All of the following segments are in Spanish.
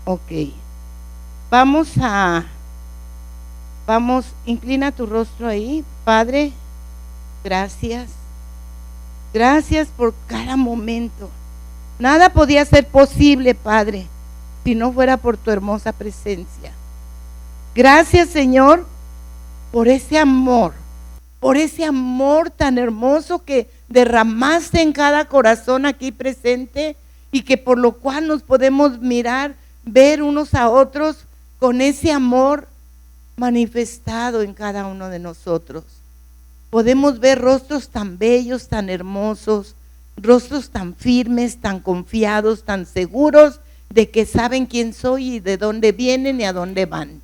Ok. Inclina tu rostro ahí. Padre, gracias. Gracias por cada momento. Nada podía ser posible, Padre, si no fuera por tu hermosa presencia. Gracias, Señor, por ese amor tan hermoso que derramaste en cada corazón aquí presente y que por lo cual nos podemos mirar, ver unos a otros con ese amor manifestado en cada uno de nosotros. Podemos ver rostros tan bellos, tan hermosos, rostros tan firmes, tan confiados, tan seguros de que saben quién soy y de dónde vienen y a dónde van.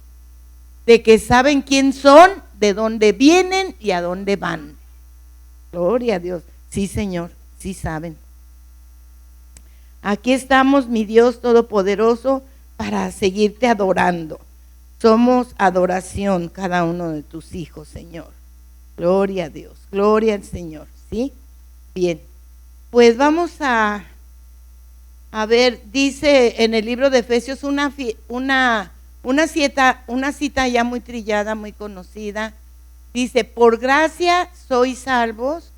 De que saben quién son, de dónde vienen y a dónde van. Gloria a Dios. Sí, Señor, sí saben. Aquí estamos, mi Dios Todopoderoso, para seguirte adorando. Somos adoración cada uno de tus hijos, Señor. Gloria a Dios, gloria al Señor, ¿sí? Bien, pues vamos a ver, dice en el libro de Efesios una cita ya muy trillada, muy conocida. Dice, por gracia sois salvos,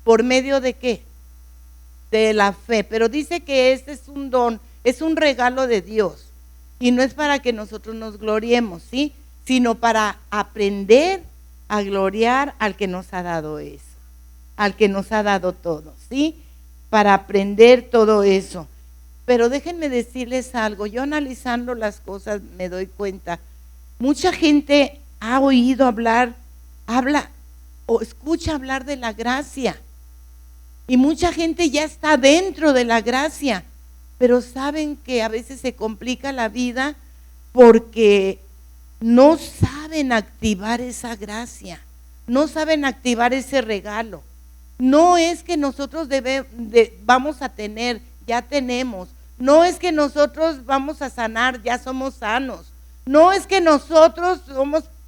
¿por medio de qué? De la fe. Pero dice que este es un don, es un regalo de Dios. Y no es para que nosotros nos gloriemos, ¿sí? Sino para aprender a gloriar al que nos ha dado eso, al que nos ha dado todo, ¿sí? Para aprender todo eso. Pero déjenme decirles algo, yo analizando las cosas me doy cuenta, mucha gente ha oído habla o escucha hablar de la gracia, y mucha gente ya está dentro de la gracia, pero saben que a veces se complica la vida porque no saben activar esa gracia, no saben activar ese regalo. No es que nosotros vamos a tener, ya tenemos. No es que nosotros vamos a sanar, ya somos sanos. No es que nosotros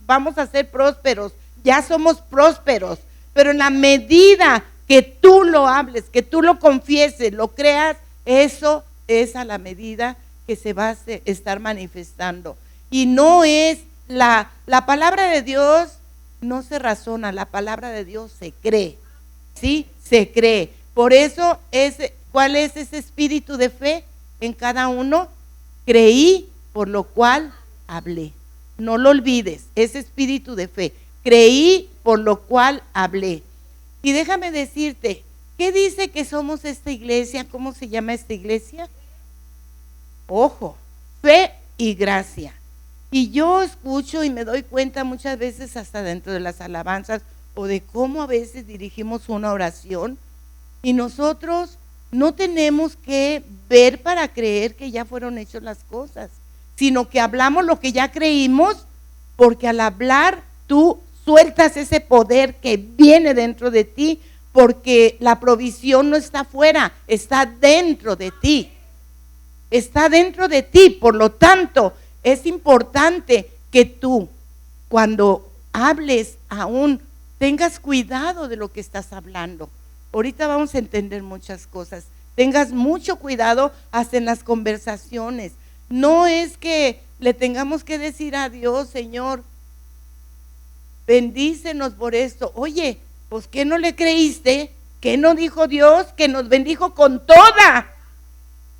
vamos a ser prósperos, ya somos prósperos. Pero en la medida que tú lo hables, que tú lo confieses, lo creas, eso es a la medida que se va a estar manifestando. Y no es, la palabra de Dios no se razona, la palabra de Dios se cree, ¿sí? Se cree. Por eso, ¿cuál es ese espíritu de fe en cada uno? Creí, por lo cual hablé. No lo olvides, ese espíritu de fe. Creí, por lo cual hablé. Y déjame decirte, ¿qué dice que somos esta iglesia? ¿Cómo se llama esta iglesia? Ojo, fe y gracia. Y yo escucho y me doy cuenta muchas veces hasta dentro de las alabanzas o de cómo a veces dirigimos una oración y nosotros no tenemos que ver para creer que ya fueron hechas las cosas, sino que hablamos lo que ya creímos, porque al hablar tú sueltas ese poder que viene dentro de ti, porque la provisión no está afuera, está dentro de ti. Está dentro de ti, por lo tanto, es importante que tú, cuando hables aún, tengas cuidado de lo que estás hablando. Ahorita vamos a entender muchas cosas. Tengas mucho cuidado hasta en las conversaciones. No es que le tengamos que decir a Dios, Señor, bendícenos por esto. Oye, pues ¿qué no le creíste? ¿Qué no dijo Dios? Que nos bendijo con toda.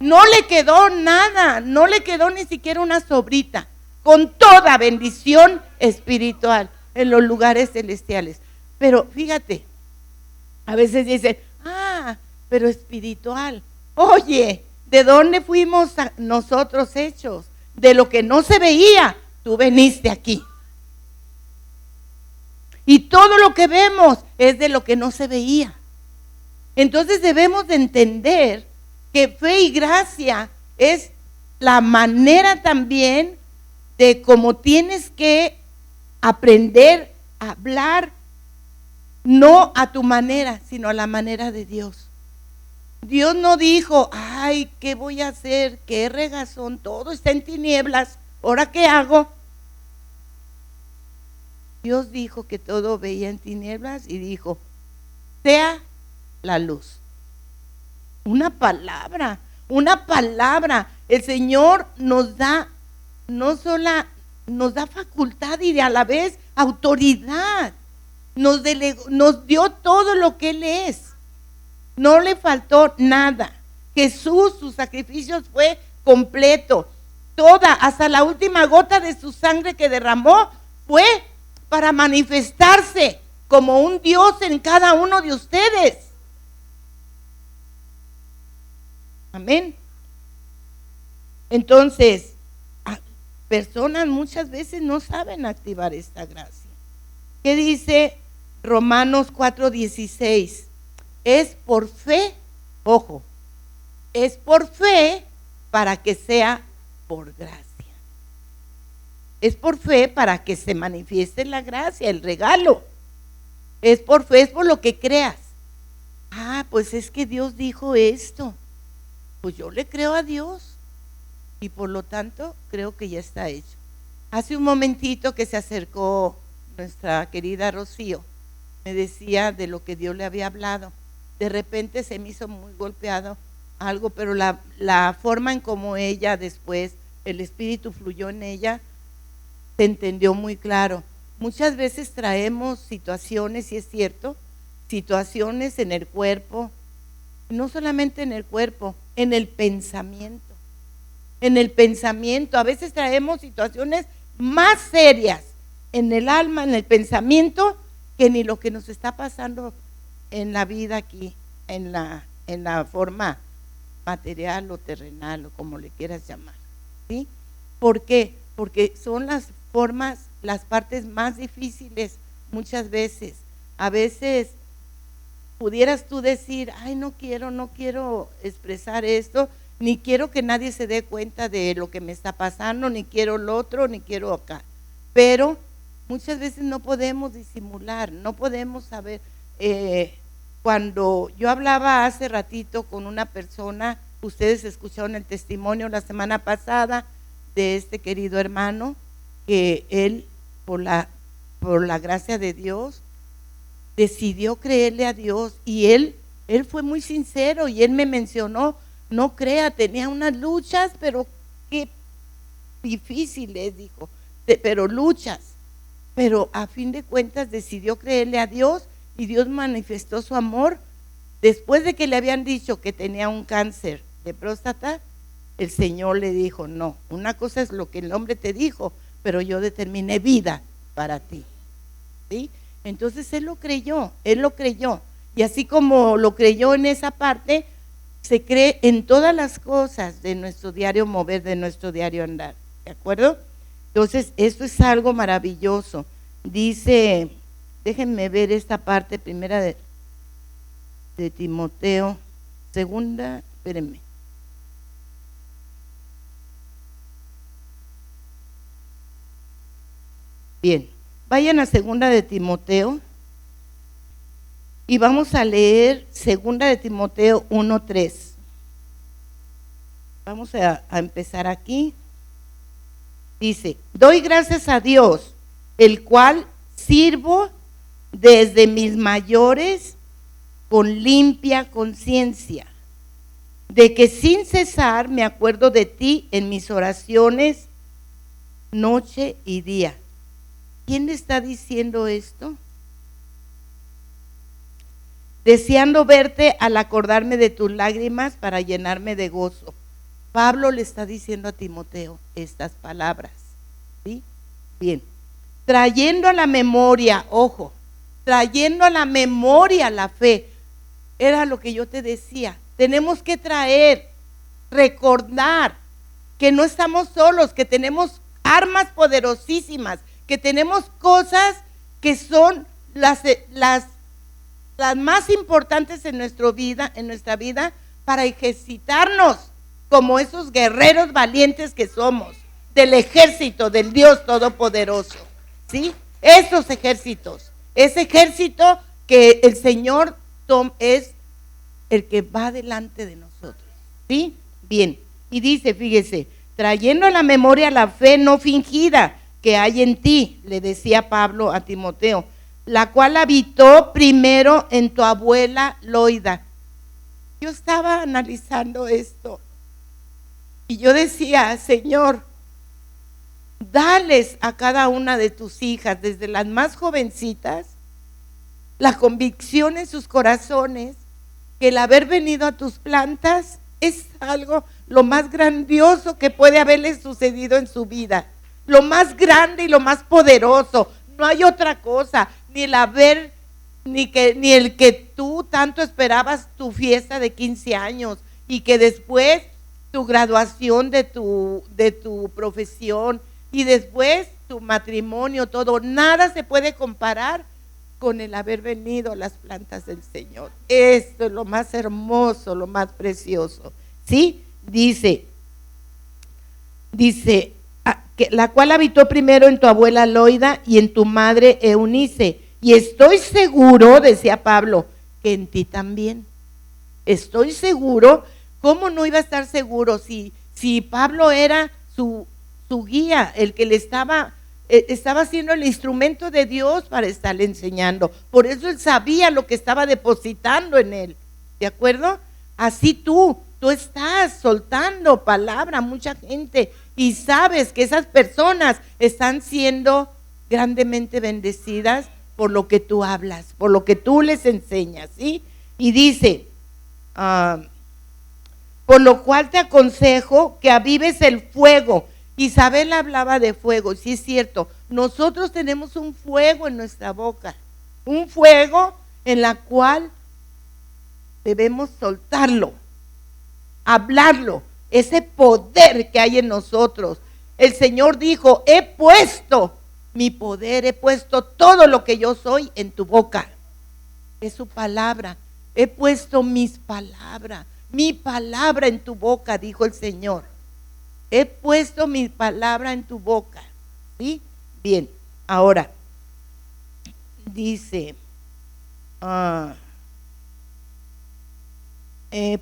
No le quedó nada, no le quedó ni siquiera una sobrita, con toda bendición espiritual en los lugares celestiales. Pero fíjate, a veces dicen, pero espiritual. Oye, ¿de dónde fuimos nosotros hechos? De lo que no se veía, tú veniste aquí. Y todo lo que vemos es de lo que no se veía. Entonces debemos de entender que fe y gracia es la manera también de cómo tienes que aprender a hablar, no a tu manera, sino a la manera de Dios. Dios no dijo, ay, ¿qué voy a hacer? ¿Qué regazón? Todo está en tinieblas, ¿ahora qué hago? Dios dijo que todo veía en tinieblas y dijo, sea la luz. Una palabra El Señor nos da, nos da facultad y a la vez autoridad. Nos dio todo lo que Él es. No le faltó nada. Jesús, su sacrificio fue completo. Toda, hasta la última gota de su sangre que derramó, fue para manifestarse como un Dios en cada uno de ustedes. Amén. Entonces, personas muchas veces no saben activar esta gracia. ¿Qué dice Romanos 4:16? Es por fe, ojo, es por fe para que sea por gracia. Es por fe para que se manifieste la gracia, el regalo. Es por fe, es por lo que creas. Pues es que Dios dijo esto. Pues yo le creo a Dios y por lo tanto creo que ya está hecho. Hace un momentito que se acercó nuestra querida Rocío, me decía de lo que Dios le había hablado. De repente se me hizo muy golpeado algo, pero la forma en como ella después, el Espíritu fluyó en ella, se entendió muy claro. Muchas veces traemos situaciones, y es cierto, situaciones en el cuerpo, no solamente en el cuerpo, en el pensamiento. En el pensamiento, a veces traemos situaciones más serias en el alma, en el pensamiento, que ni lo que nos está pasando en la vida aquí, en la forma material o terrenal o como le quieras llamar, ¿sí? ¿Por qué? Porque son las formas, las partes más difíciles muchas veces. A veces pudieras tú decir, no quiero expresar esto, ni quiero que nadie se dé cuenta de lo que me está pasando, ni quiero lo otro, ni quiero acá. Pero muchas veces no podemos disimular, no podemos saber. Cuando yo hablaba hace ratito con una persona, ustedes escucharon el testimonio la semana pasada de este querido hermano, que él, por la gracia de Dios, decidió creerle a Dios, y él fue muy sincero, y él me mencionó, no crea, tenía unas luchas, pero qué difíciles, dijo, pero luchas, pero a fin de cuentas decidió creerle a Dios, y Dios manifestó su amor. Después de que le habían dicho que tenía un cáncer de próstata, el Señor le dijo, no, una cosa es lo que el hombre te dijo, pero yo determiné vida para ti, ¿sí? Entonces él lo creyó, y así como lo creyó en esa parte, se cree en todas las cosas de nuestro diario mover, de nuestro diario andar, ¿de acuerdo? Entonces esto es algo maravilloso. Dice, déjenme ver esta parte, primera de Timoteo, segunda, espérenme. Bien, vayan a segunda de Timoteo y vamos a leer segunda de Timoteo 1:3. Vamos a empezar aquí. Dice, doy gracias a Dios, el cual sirvo desde mis mayores con limpia conciencia, de que sin cesar me acuerdo de ti en mis oraciones noche y día. ¿Quién está diciendo esto? Deseando verte al acordarme de tus lágrimas para llenarme de gozo. Pablo le está diciendo a Timoteo estas palabras, ¿sí? Bien, trayendo a la memoria, ojo, trayendo a la memoria la fe. Era lo que yo te decía, tenemos que traer, recordar que no estamos solos, que tenemos armas poderosísimas, que tenemos cosas que son las más importantes en nuestra vida para ejercitarnos como esos guerreros valientes que somos, del ejército del Dios Todopoderoso, ¿sí? Esos ejércitos, ese ejército que el Señor es el que va delante de nosotros, ¿sí? Bien, y dice, fíjese, trayendo a la memoria la fe no fingida que hay en ti, le decía Pablo a Timoteo, la cual habitó primero en tu abuela Loida. Yo estaba analizando esto Y yo decía, Señor, dales a cada una de tus hijas, desde las más jovencitas, la convicción en sus corazones que el haber venido a tus plantas es algo lo más grandioso que puede haberles sucedido en su vida, lo más grande y lo más poderoso. No hay otra cosa, ni el haber, ni el que tú tanto esperabas tu fiesta de 15 años y que después tu graduación de tu profesión y después tu matrimonio, todo, nada se puede comparar con el haber venido a las plantas del Señor. Esto es lo más hermoso, lo más precioso. ¿Sí? Dice, que la cual habitó primero en tu abuela Loida y en tu madre Eunice. Y estoy seguro, decía Pablo, que en ti también. Estoy seguro. ¿Cómo no iba a estar seguro si Pablo era su guía, el que le estaba siendo el instrumento de Dios para estarle enseñando? Por eso él sabía lo que estaba depositando en él. ¿De acuerdo? Así tú estás soltando palabra a mucha gente y sabes que esas personas están siendo grandemente bendecidas por lo que tú hablas, por lo que tú les enseñas, ¿sí? Y dice, por lo cual te aconsejo que avives el fuego. Isabel hablaba de fuego, sí es cierto, nosotros tenemos un fuego en nuestra boca, un fuego en la cual debemos soltarlo, hablarlo, ese poder que hay en nosotros. El Señor dijo, he puesto mi poder, he puesto todo lo que yo soy en tu boca. Es su palabra, he puesto mis palabras, mi palabra en tu boca, dijo el Señor. He puesto mi palabra en tu boca. ¿Sí? Bien, ahora dice,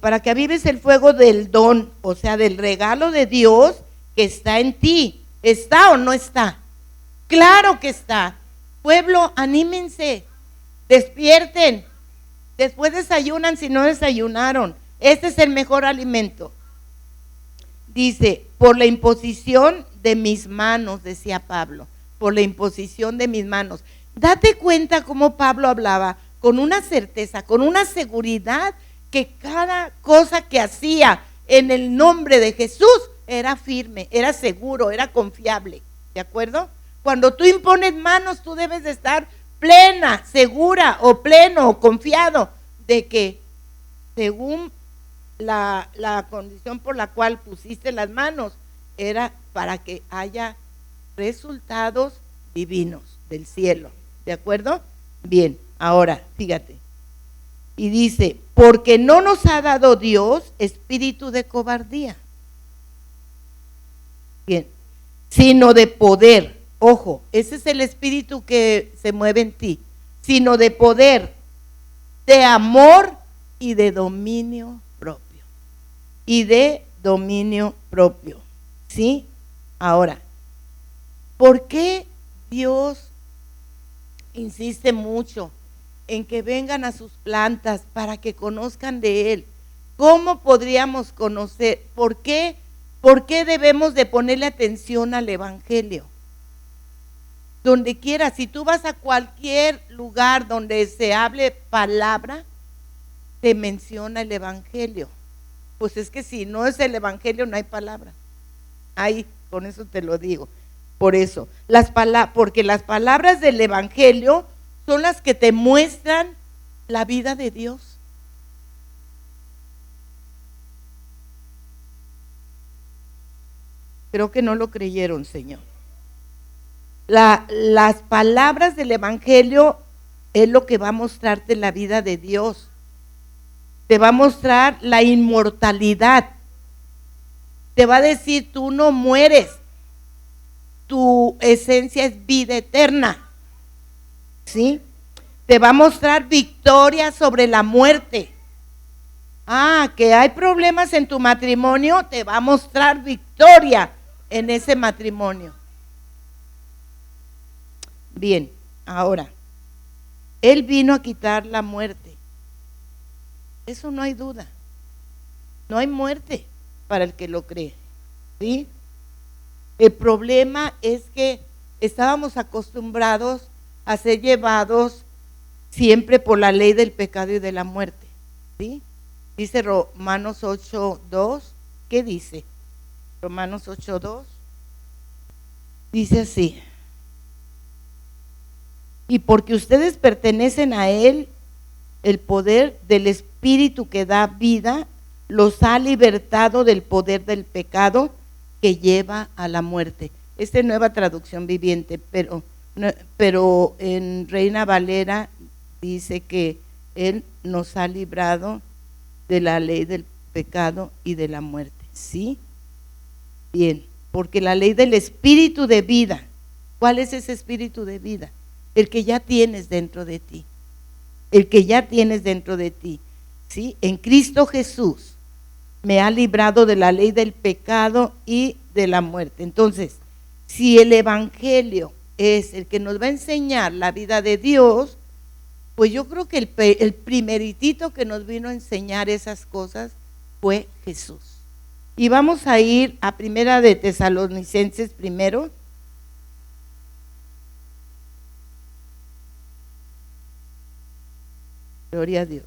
para que avives el fuego del don, o sea, del regalo de Dios que está en ti. ¿Está o no está? Claro que está. Pueblo, anímense, despierten. Después desayunan si no desayunaron. Este es el mejor alimento. Dice, por la imposición de mis manos, decía Pablo, por la imposición de mis manos. Date cuenta cómo Pablo hablaba con una certeza, con una seguridad, que cada cosa que hacía en el nombre de Jesús era firme, era seguro, era confiable. ¿De acuerdo? Cuando tú impones manos, tú debes de estar plena, segura o pleno o confiado de que según la condición por la cual pusiste las manos era para que haya resultados divinos del cielo. ¿De acuerdo? Bien, ahora fíjate. Y dice, porque no nos ha dado Dios espíritu de cobardía. Bien, sino de poder. Ojo, ese es el espíritu que se mueve en ti. Sino de poder, de amor y de dominio propio. Y de dominio propio. ¿Sí? Ahora, ¿por qué Dios insiste mucho en que vengan a sus plantas para que conozcan de Él? ¿Cómo podríamos conocer? ¿Por qué debemos de ponerle atención al Evangelio? Donde quiera, si tú vas a cualquier lugar donde se hable palabra, te menciona el Evangelio. Pues es que si no es el Evangelio no hay palabra. Ahí, con eso te lo digo. Por eso, porque las palabras del Evangelio son las que te muestran la vida de Dios. Creo que no lo creyeron, Señor. Las palabras del Evangelio es lo que va a mostrarte la vida de Dios. Te va a mostrar la inmortalidad. Te va a decir, tú no mueres. Tu esencia es vida eterna. ¿Sí? Te va a mostrar victoria sobre la muerte. Que hay problemas en tu matrimonio, te va a mostrar victoria en ese matrimonio. Bien, ahora, Él vino a quitar la muerte. Eso no hay duda. No hay muerte para el que lo cree. ¿sí? El problema es que estábamos acostumbrados a ser llevados siempre por la ley del pecado y de la muerte, ¿sí? Dice Romanos 8:2, ¿qué dice? Romanos 8:2, dice así: y porque ustedes pertenecen a Él, el poder del Espíritu que da vida los ha libertado del poder del pecado que lleva a la muerte. Esta es Nueva Traducción Viviente, pero en Reina Valera dice que Él nos ha librado de la ley del pecado y de la muerte, ¿sí? Bien, porque la ley del espíritu de vida, ¿cuál es ese espíritu de vida? El que ya tienes dentro de ti, el que ya tienes dentro de ti, ¿sí? En Cristo Jesús me ha librado de la ley del pecado y de la muerte. Entonces, si el Evangelio es el que nos va a enseñar la vida de Dios, pues yo creo que el primeritito que nos vino a enseñar esas cosas fue Jesús. Y vamos a ir a Primera de Tesalonicenses primero. Gloria a Dios.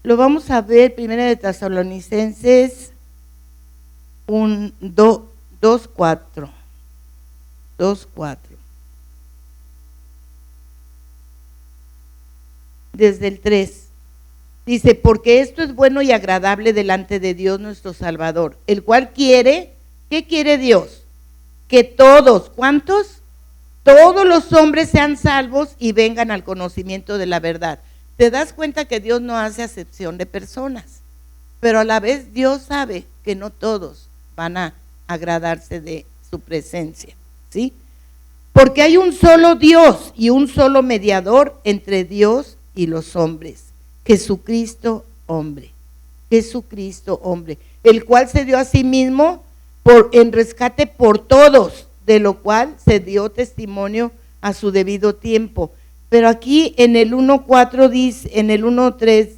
Lo vamos a ver, Primera de Tesalonicenses 2:4. Desde el 3. Dice, porque esto es bueno y agradable delante de Dios nuestro Salvador, el cual quiere, ¿qué quiere Dios? Que todos, ¿cuántos? Todos los hombres sean salvos y vengan al conocimiento de la verdad. Te das cuenta que Dios no hace acepción de personas, pero a la vez Dios sabe que no todos van a agradarse de su presencia, ¿sí? Porque hay un solo Dios y un solo mediador entre Dios y los hombres, Jesucristo hombre, el cual se dio a sí mismo en rescate por todos, de lo cual se dio testimonio a su debido tiempo. Pero aquí en el 1:4 dice, en el 1:3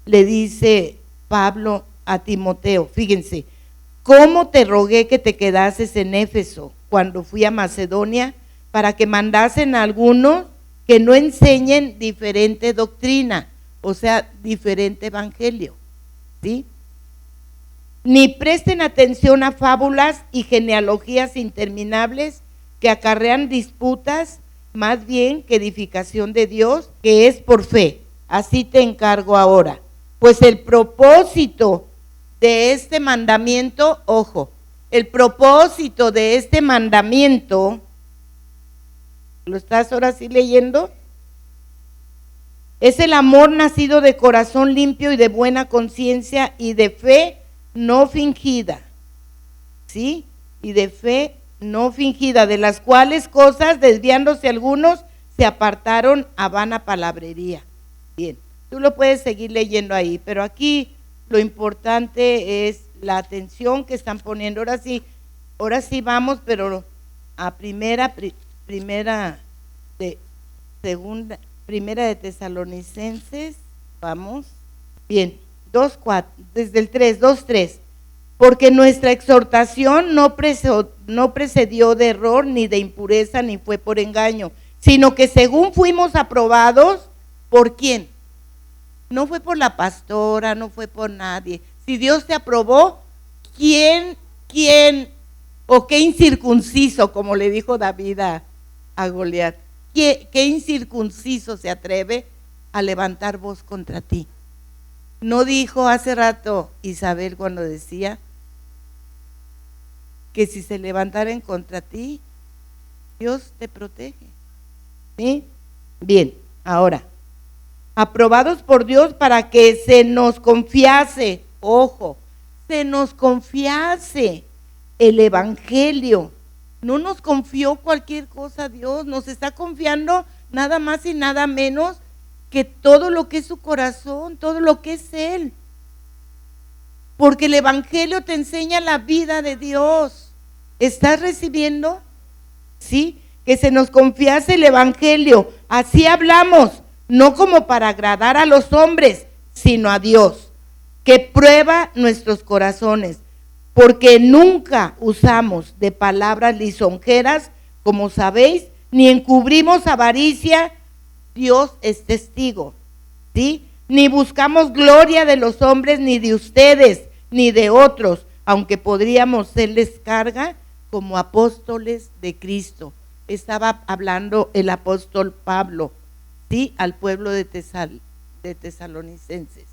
le dice Pablo a Timoteo, fíjense, ¿cómo te rogué que te quedases en Éfeso cuando fui a Macedonia para que mandasen a algunos que no enseñen diferente doctrina, o sea, diferente evangelio, ¿sí? Ni presten atención a fábulas y genealogías interminables que acarrean disputas, más bien que edificación de Dios, que es por fe. Así te encargo ahora. Pues el propósito de este mandamiento, ojo, el propósito de este mandamiento, ¿lo estás ahora sí leyendo? Es el amor nacido de corazón limpio y de buena conciencia y de fe no fingida, ¿sí? Y de fe no fingida, de las cuales cosas, desviándose algunos, se apartaron a vana palabrería. Bien, tú lo puedes seguir leyendo ahí, pero aquí lo importante es la atención que están poniendo. Ahora sí vamos, pero a primera de Tesalonicenses, vamos. Bien, 2:4, desde el 2:3. Porque nuestra exhortación no precedió de error, ni de impureza, ni fue por engaño, sino que según fuimos aprobados, ¿por quién? No fue por la pastora, no fue por nadie. Si Dios te aprobó, ¿quién o qué incircunciso, como le dijo David a Goliat? ¿Qué incircunciso se atreve a levantar voz contra ti? ¿No dijo hace rato Isabel cuando decía que si se levantaren contra ti, Dios te protege? ¿Sí? Bien, ahora, aprobados por Dios para que se nos confiase, ojo, se nos confiase el evangelio. No nos confió cualquier cosa Dios, nos está confiando nada más y nada menos que todo lo que es su corazón, todo lo que es Él. Porque el evangelio te enseña la vida de Dios. ¿Estás recibiendo? ¿sí? Que se nos confiase el evangelio. Así hablamos, no como para agradar a los hombres, sino a Dios, que prueba nuestros corazones, porque nunca usamos de palabras lisonjeras, como sabéis, ni encubrimos avaricia, Dios es testigo, ¿sí? Ni buscamos gloria de los hombres, ni de ustedes, ni de otros, aunque podríamos serles carga como apóstoles de Cristo. Estaba hablando el apóstol Pablo, ¿sí? Al pueblo de tesalonicenses,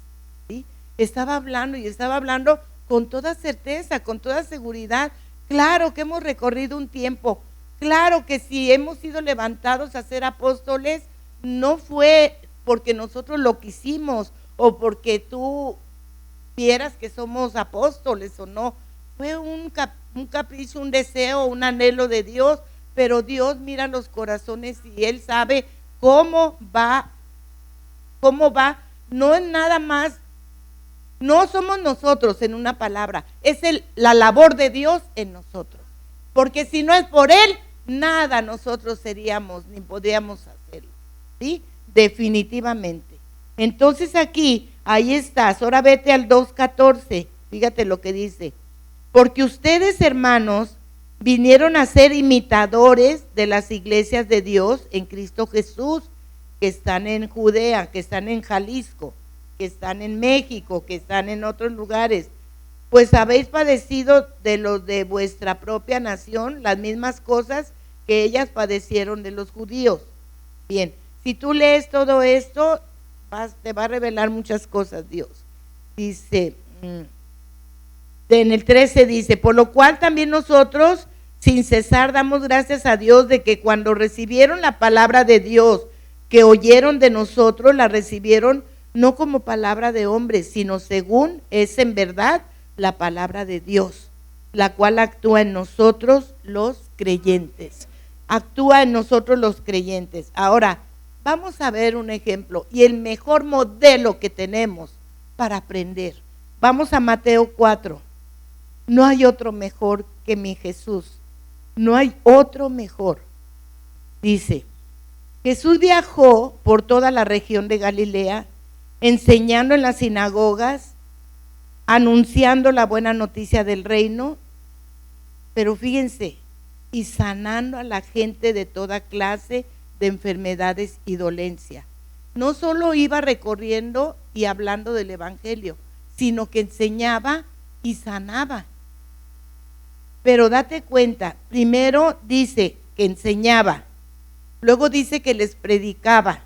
¿sí? Estaba hablando con toda certeza, con toda seguridad. Claro que hemos recorrido un tiempo, claro que si hemos sido levantados a ser apóstoles, no fue porque nosotros lo quisimos o porque tú vieras que somos apóstoles o no, fue un capricho, un deseo, un anhelo de Dios, pero Dios mira los corazones y Él sabe cómo va, no es nada más, no somos nosotros en una palabra, es la labor de Dios en nosotros, porque si no es por Él, nada nosotros seríamos ni podríamos hacerlo, ¿sí? Definitivamente. Entonces aquí, ahí estás, ahora vete al 2:14, fíjate lo que dice, porque ustedes, hermanos, vinieron a ser imitadores de las iglesias de Dios en Cristo Jesús, que están en Judea, que están en Jalisco, que están en México, que están en otros lugares, pues habéis padecido de los de vuestra propia nación las mismas cosas que ellas padecieron de los judíos. Bien, si tú lees todo esto, te va a revelar muchas cosas Dios. Dice, en el 13 dice, por lo cual también nosotros sin cesar damos gracias a Dios de que cuando recibieron la palabra de Dios que oyeron de nosotros, la recibieron no como palabra de hombres, sino según es en verdad la palabra de Dios, la cual actúa en nosotros los creyentes. Actúa en nosotros los creyentes. Ahora, vamos a ver un ejemplo y el mejor modelo que tenemos para aprender. Vamos a Mateo 4. No hay otro mejor que mi Jesús. No hay otro mejor. Dice, Jesús viajó por toda la región de Galilea, enseñando en las sinagogas, anunciando la buena noticia del reino, pero fíjense, y sanando a la gente de toda clase de enfermedades y dolencia. No solo iba recorriendo y hablando del evangelio, sino que enseñaba y sanaba. Pero date cuenta, primero dice que enseñaba, luego dice que les predicaba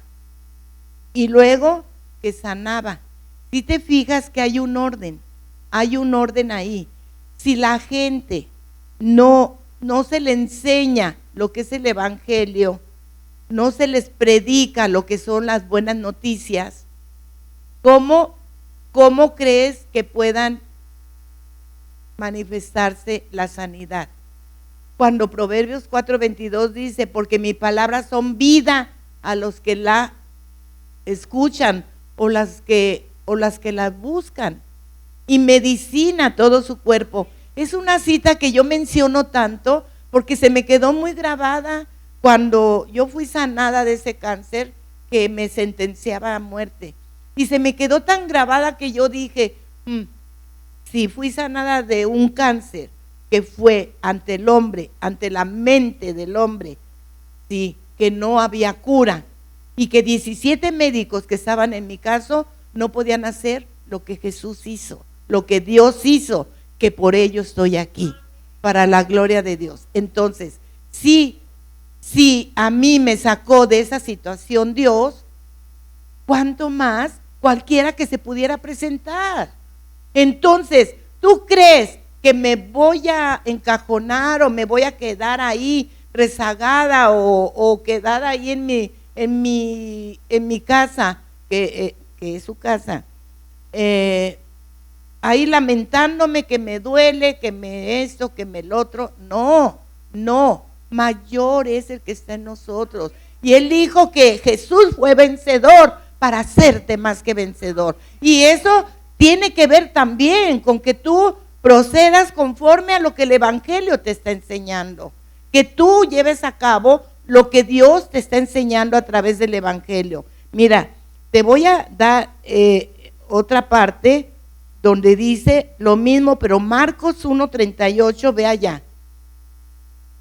y luego que sanaba. Si te fijas que hay un orden ahí. Si la gente no se le enseña lo que es el evangelio, no se les predica lo que son las buenas noticias, ¿cómo crees que puedan manifestarse la sanidad? Cuando Proverbios 4:22 dice, porque mis palabras son vida a los que la escuchan o las que las buscan, y medicina a todo su cuerpo. Es una cita que yo menciono tanto porque se me quedó muy grabada cuando yo fui sanada de ese cáncer que me sentenciaba a muerte, y se me quedó tan grabada que yo dije, si fui sanada de un cáncer que fue ante el hombre, ante la mente del hombre, sí, que no había cura, y que 17 médicos que estaban en mi caso no podían hacer lo que Jesús hizo, lo que Dios hizo, que por ello estoy aquí, para la gloria de Dios. Entonces, si a mí me sacó de esa situación Dios, ¿cuánto más cualquiera que se pudiera presentar? Entonces, ¿tú crees que me voy a encajonar o me voy a quedar ahí rezagada o quedar ahí en mi casa, que es su casa, ahí lamentándome que me duele, que me esto, que me el otro? No, mayor es el que está en nosotros. Y Él dijo que Jesús fue vencedor para hacerte más que vencedor. Y eso tiene que ver también con que tú procedas conforme a lo que el evangelio te está enseñando. que tú lleves a cabo lo que Dios te está enseñando a través del Evangelio. Mira, te voy a dar otra parte donde dice lo mismo, pero Marcos 1:38, ve allá,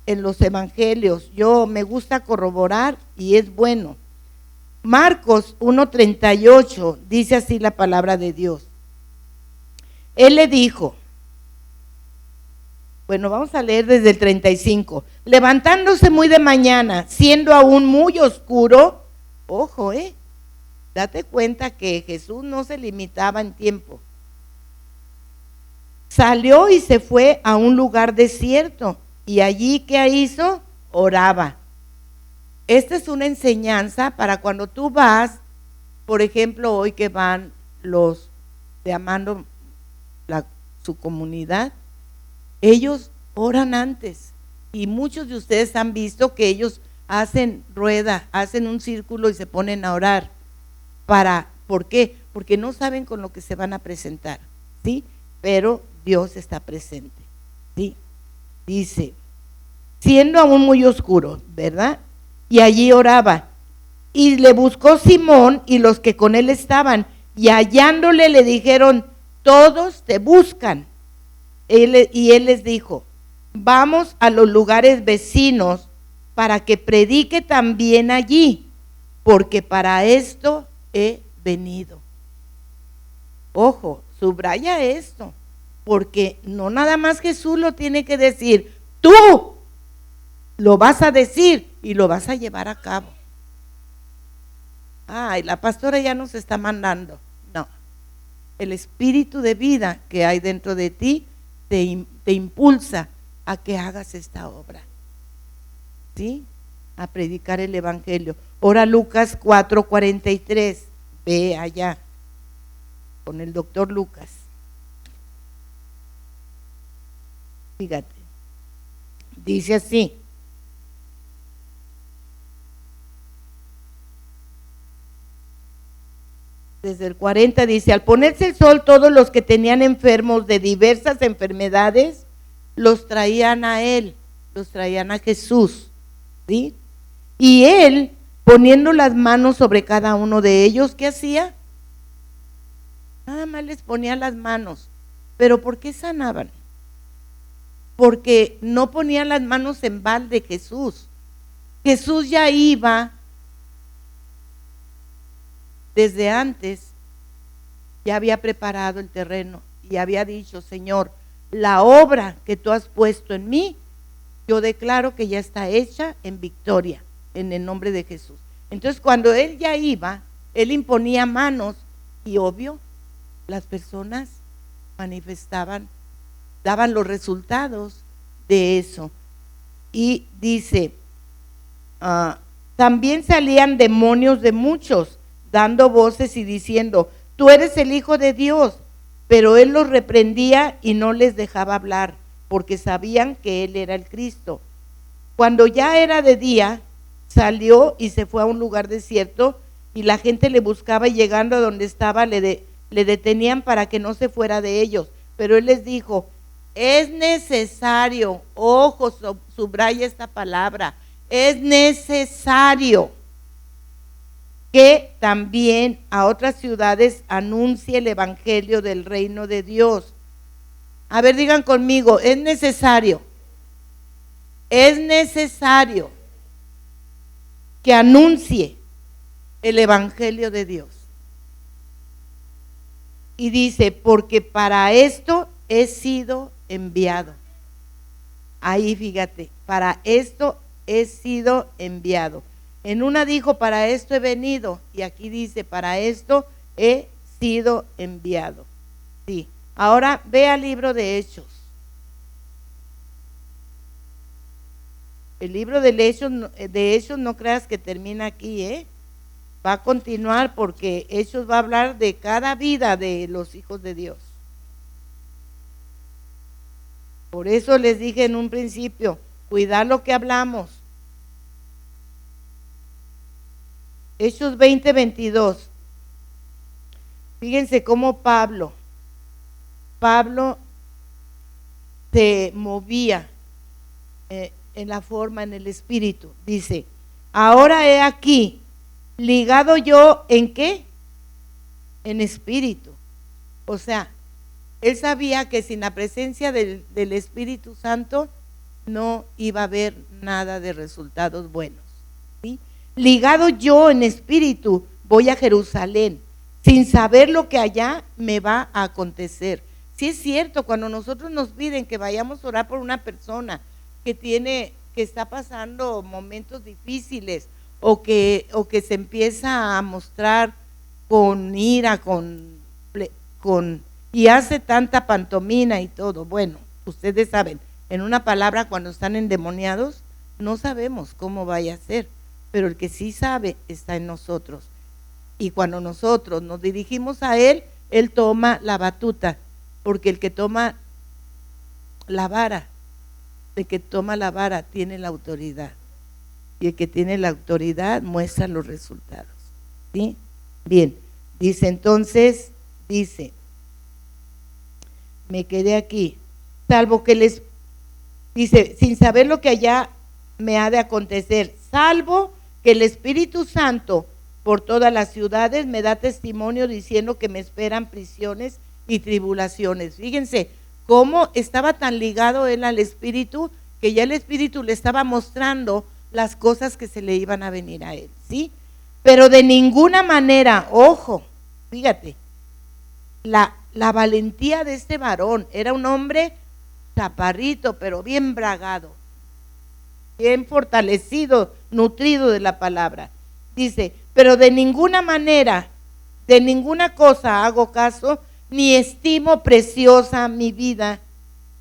en los Evangelios. Yo me gusta corroborar y es bueno. Marcos 1:38 dice así la palabra de Dios. Él le dijo, bueno, vamos a leer desde el 35. Levantándose muy de mañana, siendo aún muy oscuro, ojo, date cuenta que Jesús no se limitaba en tiempo. Salió y se fue a un lugar desierto, y allí, ¿qué hizo? Oraba. Esta es una enseñanza para cuando tú vas, por ejemplo, hoy que van los de Amando, su comunidad, ellos oran antes, y muchos de ustedes han visto que ellos hacen rueda, hacen un círculo y se ponen a orar. ¿Por qué? Porque no saben con lo que se van a presentar, ¿sí? Pero Dios está presente, ¿sí? Dice, siendo aún muy oscuro, ¿verdad? Y allí oraba, y le buscó Simón y los que con él estaban, y hallándole le dijeron, todos te buscan. Y él les dijo, vamos a los lugares vecinos para que predique también allí, porque para esto he venido. Ojo, subraya esto, porque no nada más Jesús lo tiene que decir, tú lo vas a decir y lo vas a llevar a cabo. Ay, la pastora ya nos está mandando. No, el espíritu de vida que hay dentro de ti te impulsa a que hagas esta obra, ¿sí? A predicar el Evangelio. Ahora Lucas 4:43, ve allá con el doctor Lucas. Fíjate, dice así. Desde el 40 dice, al ponerse el sol, todos los que tenían enfermos de diversas enfermedades, los traían a él, los traían a Jesús, ¿sí? Y él, poniendo las manos sobre cada uno de ellos, ¿qué hacía? Nada más les ponía las manos. ¿Pero por qué sanaban? Porque no ponían las manos en balde Jesús. Jesús ya iba desde antes, ya había preparado el terreno y había dicho, Señor, la obra que tú has puesto en mí, yo declaro que ya está hecha en victoria, en el nombre de Jesús. Entonces cuando él ya iba, él imponía manos y obvio, las personas manifestaban, daban los resultados de eso. Y dice, también salían demonios de muchos, dando voces y diciendo, tú eres el Hijo de Dios. Pero él los reprendía y no les dejaba hablar, porque sabían que él era el Cristo. Cuando ya era de día, salió y se fue a un lugar desierto, y la gente le buscaba, y llegando a donde estaba le detenían para que no se fuera de ellos. Pero él les dijo, es necesario, ojo, subraya esta palabra, es necesario que también a otras ciudades anuncie el evangelio del reino de Dios. A ver, digan conmigo, es necesario que anuncie el evangelio de Dios. Y dice, porque para esto he sido enviado. Ahí fíjate, para esto he sido enviado. En una dijo, para esto he venido, y aquí dice, para esto he sido enviado. Sí. Ahora ve al libro de Hechos. El libro de Hechos no creas que termina aquí, va a continuar, porque Hechos va a hablar de cada vida de los hijos de Dios. Por eso les dije en un principio, cuidar lo que hablamos. Hechos 20:22. Fíjense cómo Pablo se movía en la forma, en el espíritu. Dice, ahora he aquí, ligado yo ¿en qué? En espíritu. O sea, él sabía que sin la presencia del Espíritu Santo no iba a haber nada de resultados buenos, ¿sí? Ligado yo en espíritu, voy a Jerusalén, sin saber lo que allá me va a acontecer. Sí es cierto, cuando nosotros nos piden que vayamos a orar por una persona que está pasando momentos difíciles o que se empieza a mostrar con ira, y hace tanta pantomina y todo. Bueno, ustedes saben, en una palabra, cuando están endemoniados, no sabemos cómo vaya a ser, pero el que sí sabe está en nosotros. Y cuando nosotros nos dirigimos a Él, Él toma la batuta, porque el que toma la vara tiene la autoridad. Y el que tiene la autoridad muestra los resultados, ¿sí? Bien, dice entonces, me quedé aquí, salvo que dice, sin saber lo que allá me ha de acontecer, salvo que el Espíritu Santo por todas las ciudades me da testimonio diciendo que me esperan prisiones y tribulaciones. Fíjense cómo estaba tan ligado él al Espíritu, que ya el Espíritu le estaba mostrando las cosas que se le iban a venir a él, ¿sí? Pero de ninguna manera, ojo, fíjate, la valentía de este varón, era un hombre chaparrito, pero bien bragado, bien fortalecido, nutrido de la palabra. Dice, pero de ninguna manera, de ninguna cosa hago caso, ni estimo preciosa mi vida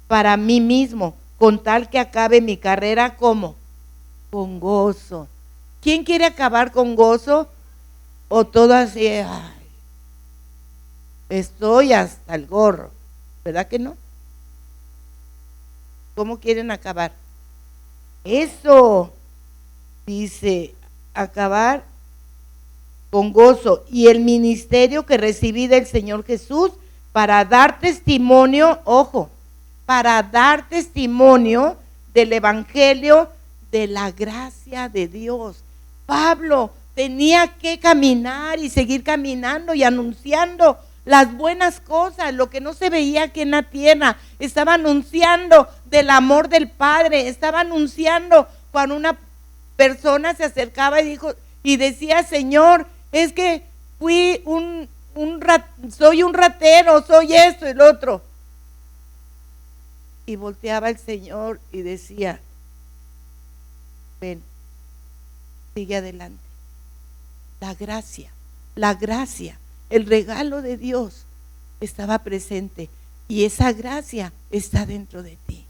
para mí mismo, con tal que acabe mi carrera como con gozo. ¿Quién quiere acabar con gozo? O todo así, ay, estoy hasta el gorro, ¿verdad que no? ¿Cómo quieren acabar? Eso, dice, acabar con gozo y el ministerio que recibí del Señor Jesús para dar testimonio, ojo, para dar testimonio del evangelio de la gracia de Dios. Pablo tenía que caminar y seguir caminando y anunciando las buenas cosas, lo que no se veía aquí en la tierra. Estaba anunciando del amor del Padre, estaba anunciando cuando una persona se acercaba y decía, Señor, es que fui soy un ratero, soy esto y lo otro. Y volteaba el Señor y decía, ven, sigue adelante. La gracia, el regalo de Dios estaba presente y esa gracia está dentro de ti.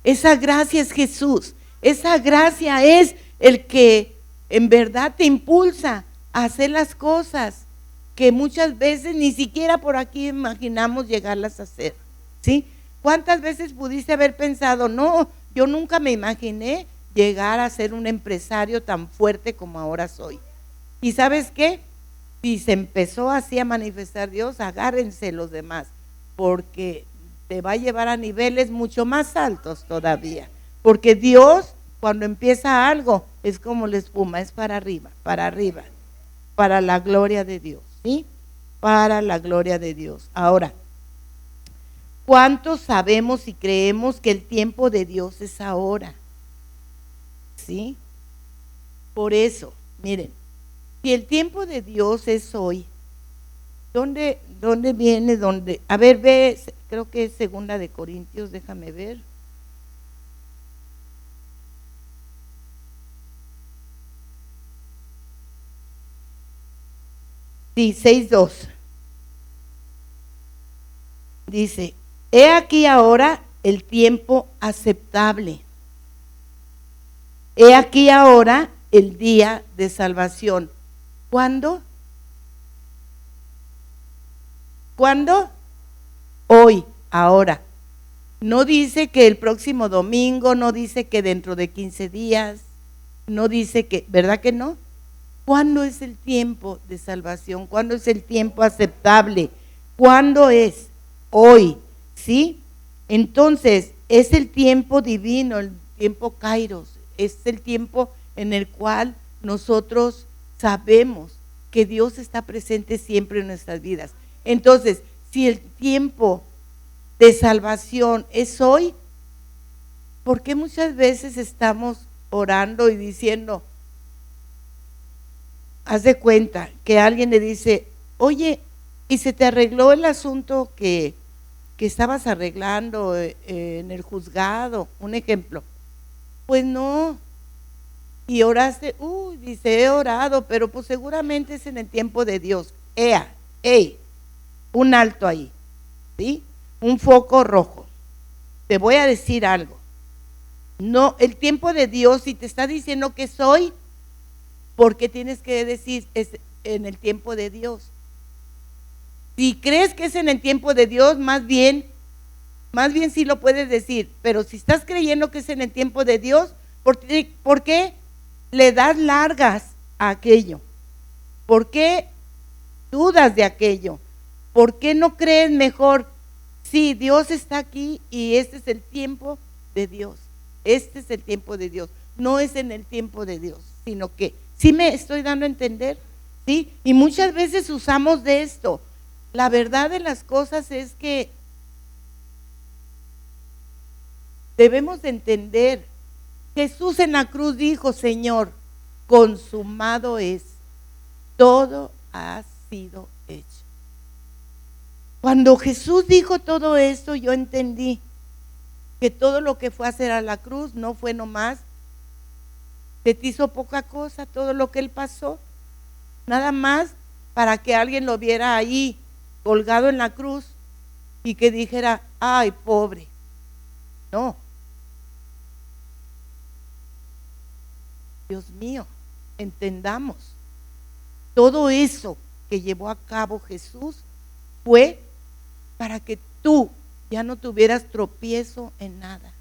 Esa gracia es Jesús, esa gracia es el que en verdad te impulsa a hacer las cosas que muchas veces ni siquiera por aquí imaginamos llegarlas a hacer, ¿sí? ¿Cuántas veces pudiste haber pensado, no, yo nunca me imaginé llegar a ser un empresario tan fuerte como ahora soy? ¿Y sabes qué? Si se empezó así a manifestar Dios, agárrense los demás, porque te va a llevar a niveles mucho más altos todavía, porque Dios cuando empieza algo es como la espuma, es para arriba, para la gloria de Dios, ¿sí? Para la gloria de Dios. Ahora, ¿cuántos sabemos y creemos que el tiempo de Dios es ahora? ¿Sí? Por eso, miren, si el tiempo de Dios es hoy, ¿dónde viene? A ver, ve, creo que es 2 de Corintios, déjame ver. Sí, 6:2. Dice, he aquí ahora el tiempo aceptable. He aquí ahora el día de salvación. ¿Cuándo? ¿Cuándo? Hoy, ahora. No dice que el próximo domingo, no dice que dentro de 15 días, no dice que, ¿verdad que no? ¿Cuándo es el tiempo de salvación? ¿Cuándo es el tiempo aceptable? ¿Cuándo es? Hoy, ¿sí? Entonces, es el tiempo divino, el tiempo Kairos, es el tiempo en el cual nosotros sabemos que Dios está presente siempre en nuestras vidas. Entonces, si el tiempo de salvación es hoy, ¿por qué muchas veces estamos orando y diciendo, haz de cuenta que alguien le dice, oye, ¿y se te arregló el asunto que estabas arreglando en el juzgado? Un ejemplo. Pues no. Y oraste, dice, he orado, pero pues seguramente es en el tiempo de Dios. Un alto ahí, ¿sí? Un foco rojo. Te voy a decir algo. No, el tiempo de Dios, si te está diciendo que soy, ¿por qué tienes que decir es en el tiempo de Dios? Si crees que es en el tiempo de Dios, más bien sí lo puedes decir, pero si estás creyendo que es en el tiempo de Dios, ¿por qué le das largas a aquello? ¿Por qué dudas de aquello? ¿Por qué no crees mejor? Sí, Dios está aquí y este es el tiempo de Dios. Este es el tiempo de Dios. No es en el tiempo de Dios, sino que, ¿sí me estoy dando a entender? ¿Sí? Y muchas veces usamos de esto. La verdad de las cosas es que debemos de entender. Jesús en la cruz dijo, Señor, consumado es, todo ha sido hecho. Cuando Jesús dijo todo esto, yo entendí que todo lo que fue a hacer a la cruz no fue nomás, se te hizo poca cosa todo lo que Él pasó, nada más para que alguien lo viera ahí colgado en la cruz y que dijera, ay, pobre. No. Dios mío, entendamos, todo eso que llevó a cabo Jesús fue para que tú ya no tuvieras tropiezo en nada.